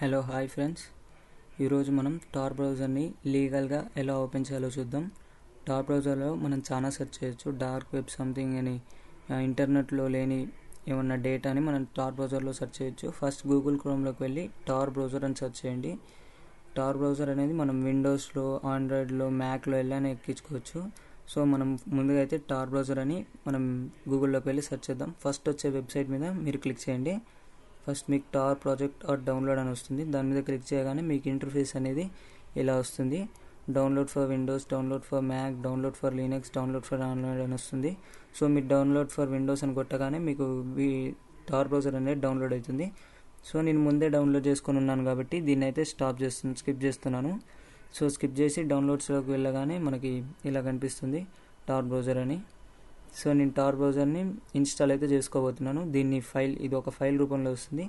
Hello hi friends, ఈరోజు మనం torr బ్రౌజర్ని లీగల్గా ఎలా ఓపెన్ చేయాలో చూద్దాం. టార్ బ్రౌజర్లో మనం చాలా సెర్చ్ చేయొచ్చు. డార్క్ వెబ్ సంథింగ్ అని ఇంటర్నెట్లో లేని ఏమన్నా డేటాని మనం టార్ బ్రౌజర్లో సెర్చ్ చేయొచ్చు. ఫస్ట్ గూగుల్ క్రోమ్లోకి వెళ్ళి టార్ బ్రౌజర్ అని సెర్చ్ చేయండి. టార్ బ్రౌజర్ అనేది మనం విండోస్లో, ఆండ్రాయిడ్లో, మ్యాక్లో వెళ్ళని ఎక్కించుకోవచ్చు. సో మనం ముందుగా అయితే టార్ బ్రౌజర్ అని మనం గూగుల్లోకి వెళ్ళి సెర్చ్ చేద్దాం. ఫస్ట్ వచ్చే వెబ్సైట్ మీద మీరు క్లిక్ చేయండి. ఫస్ట్ మీకు టార్ ప్రాజెక్ట్ ఆర్ డౌన్లోడ్ అని వస్తుంది. దాని మీద క్లిక్ చేయగానే మీకు ఇంటర్ఫేస్ అనేది ఇలా వస్తుంది. Download for Windows, download for Mac, download for Linux, download for Android అని వస్తుంది. సో మీరు డౌన్లోడ్ ఫర్ విండోస్ అని కొట్టగానే మీకు టార్ బ్రౌజర్ అనేది డౌన్లోడ్ అవుతుంది. సో నేను ముందే డౌన్లోడ్ చేసుకొని ఉన్నాను కాబట్టి దీన్ని అయితే స్కిప్ చేస్తున్నాను. సో స్కిప్ చేసి డౌన్లోడ్స్లోకి వెళ్ళగానే మనకి ఇలా కనిపిస్తుంది టార్ బ్రౌజర్ అని. సో నేను టార్ బ్రౌజర్ని ఇన్స్టాల్ అయితే చేసుకోబోతున్నాను. ఇది ఒక ఫైల్ రూపంలో వస్తుంది.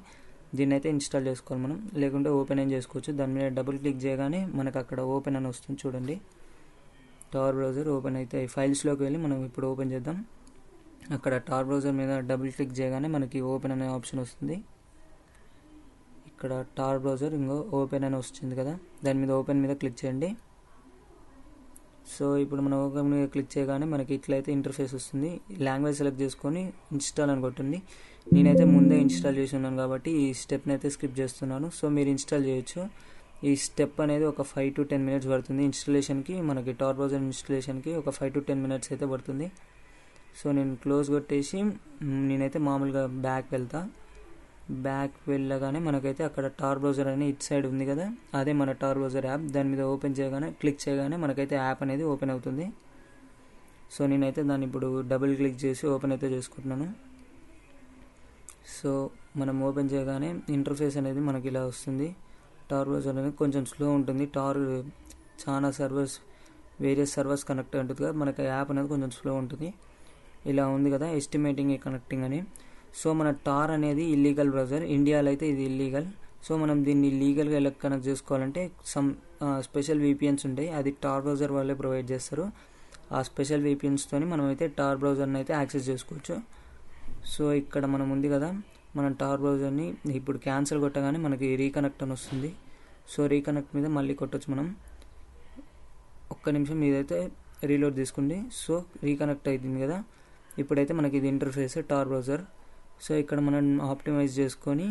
దీన్ని అయితే ఇన్స్టాల్ చేసుకోవాలి మనం, లేకుంటే ఓపెన్ ఏం చేసుకోవచ్చు. దాని మీద డబుల్ క్లిక్ చేయగానే మనకు అక్కడ ఓపెన్ అని వస్తుంది చూడండి. టార్ బ్రౌజర్ ఓపెన్ అయితే ఫైల్స్లోకి వెళ్ళి మనం ఇప్పుడు ఓపెన్ చేద్దాం. అక్కడ టార్ బ్రౌజర్ మీద డబుల్ క్లిక్ చేయగానే మనకి ఓపెన్ అనే ఆప్షన్ వస్తుంది. ఇక్కడ టార్ బ్రౌజర్ ఓపెన్ అని వస్తుంది కదా, దాని మీద ఓపెన్ మీద క్లిక్ చేయండి. సో ఇప్పుడు మనం ఓపెన్ మీద క్లిక్ చేయగానే మనకి ఇట్లయితే ఇంటర్ఫేస్ వస్తుంది. లాంగ్వేజ్ సెలెక్ట్ చేసుకొని ఇన్స్టాల్ అని కొట్టింది. నేనైతే ముందే ఇన్స్టాల్ చేసి ఉన్నాను కాబట్టి ఈ స్టెప్ని అయితే స్కిప్ చేస్తున్నాను. సో మీరు ఇన్స్టాల్ చేయొచ్చు. ఈ స్టెప్ అనేది ఒక 5 to 10 minutes పడుతుంది ఇన్స్టాలేషన్కి. మనకి టార్ బ్రౌజర్ ఇన్స్టాలేషన్కి ఒక 5 to 10 minutes అయితే పడుతుంది. సో నేను క్లోజ్ కొట్టేసి నేనైతే మామూలుగా బ్యాక్ వెళ్ళగానే మనకైతే అక్కడ టార్ బ్రౌజర్ అని ఇటు సైడ్ ఉంది కదా, అదే మన టార్ బ్రౌజర్ యాప్. దాని మీద క్లిక్ చేయగానే మనకైతే యాప్ అనేది ఓపెన్ అవుతుంది. సో నేనైతే దాన్ని ఇప్పుడు డబుల్ క్లిక్ చేసి ఓపెన్ అయితే చేసుకుంటున్నాను. సో మనం ఓపెన్ చేయగానే ఇంటర్ఫేస్ అనేది మనకి ఇలా వస్తుంది. టార్ బ్రౌజర్ అనేది కొంచెం స్లో ఉంటుంది. చాలా వేరియస్ సర్వర్స్ కనెక్ట్ ఉంటుంది కదా, మనకి యాప్ అనేది కొంచెం స్లో ఉంటుంది. ఇలా ఉంది కదా, ఎస్టిమేటింగ్ కనెక్టింగ్ అని. సో మన టార్ అనేది ఇల్లీగల్ బ్రౌజర్, ఇండియాలో అయితే ఇది ఇల్లీగల్. సో మనం దీన్ని లీగల్గా ఎలా కనెక్ట్ చేసుకోవాలంటే స్పెషల్ VPNs ఉంటాయి, అది టార్ బ్రౌజర్ వాళ్ళే ప్రొవైడ్ చేస్తారు. ఆ స్పెషల్ VPNస్తోని మనం అయితే టార్ బ్రౌజర్ని అయితే యాక్సెస్ చేసుకోవచ్చు. సో ఇక్కడ మనం ఉంది కదా, మనం టార్ బ్రౌజర్ని ఇప్పుడు క్యాన్సిల్ కొట్టగానే మనకి రీకనెక్ట్ అని వస్తుంది. సో రీకనెక్ట్ మీద మళ్ళీ కొట్టచ్చు మనం. ఒక్క నిమిషం ఇదైతే రీలోడ్ తీసుకోండి. సో రీకనెక్ట్ అవుతుంది కదా, ఇప్పుడైతే మనకి ఇది ఇంటర్ఫేస్ టార్ బ్రౌజర్. సో ఇక్కడ మనం ఆప్టిమైజ్ చేసుకొని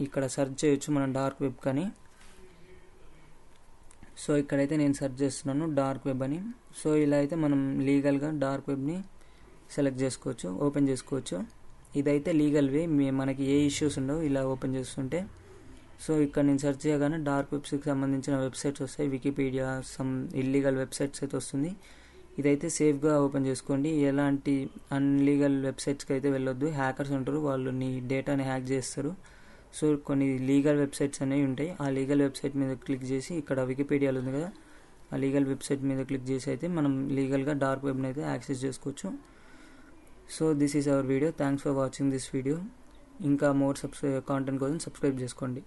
ఇక్కడ సెర్చ్ చేయొచ్చు మనం డార్క్ వెబ్ కానీ. సో ఇక్కడైతే నేను సెర్చ్ చేస్తున్నాను డార్క్ వెబ్ అని. సో ఇలా అయితే మనం లీగల్గా డార్క్ వెబ్ని సెలెక్ట్ చేసుకోవచ్చు, ఓపెన్ చేసుకోవచ్చు. ఇదైతే లీగల్ వే, మనకి ఏ ఇష్యూస్ ఉండవు ఇలా ఓపెన్ చేస్తుంటే. సో ఇక్కడ నేను సెర్చ్ చేయగానే డార్క్ వెబ్స్కి సంబంధించిన వెబ్సైట్స్ వస్తాయి, వికీపీడియా, సమ్ ఇల్లీగల్ వెబ్సైట్స్ అయితే వస్తుంది. ఇదైతే సేఫ్గా ఓపెన్ చేసుకోండి. ఎలాంటి అన్లీగల్ వెబ్సైట్స్కి అయితే వెళ్ళొద్దు. హ్యాకర్స్ ఉంటారు, వాళ్ళు నీ డేటాని హ్యాక్ చేస్తారు. సో కొన్ని లీగల్ వెబ్సైట్స్ అనేవి ఉంటాయి. ఆ లీగల్ వెబ్సైట్ మీద క్లిక్ చేసి ఇక్కడ వికీపీడియాలో ఉంది కదా, ఆ లీగల్ వెబ్సైట్ మీద క్లిక్ చేసి అయితే మనం లీగల్గా డార్క్ వెబ్ని అయితే యాక్సెస్ చేసుకోవచ్చు. So this is our video. Thanks for watching this video. ఇంకా మోర్ కాంటెంట్ కోసం సబ్స్క్రైబ్ చేసుకోండి.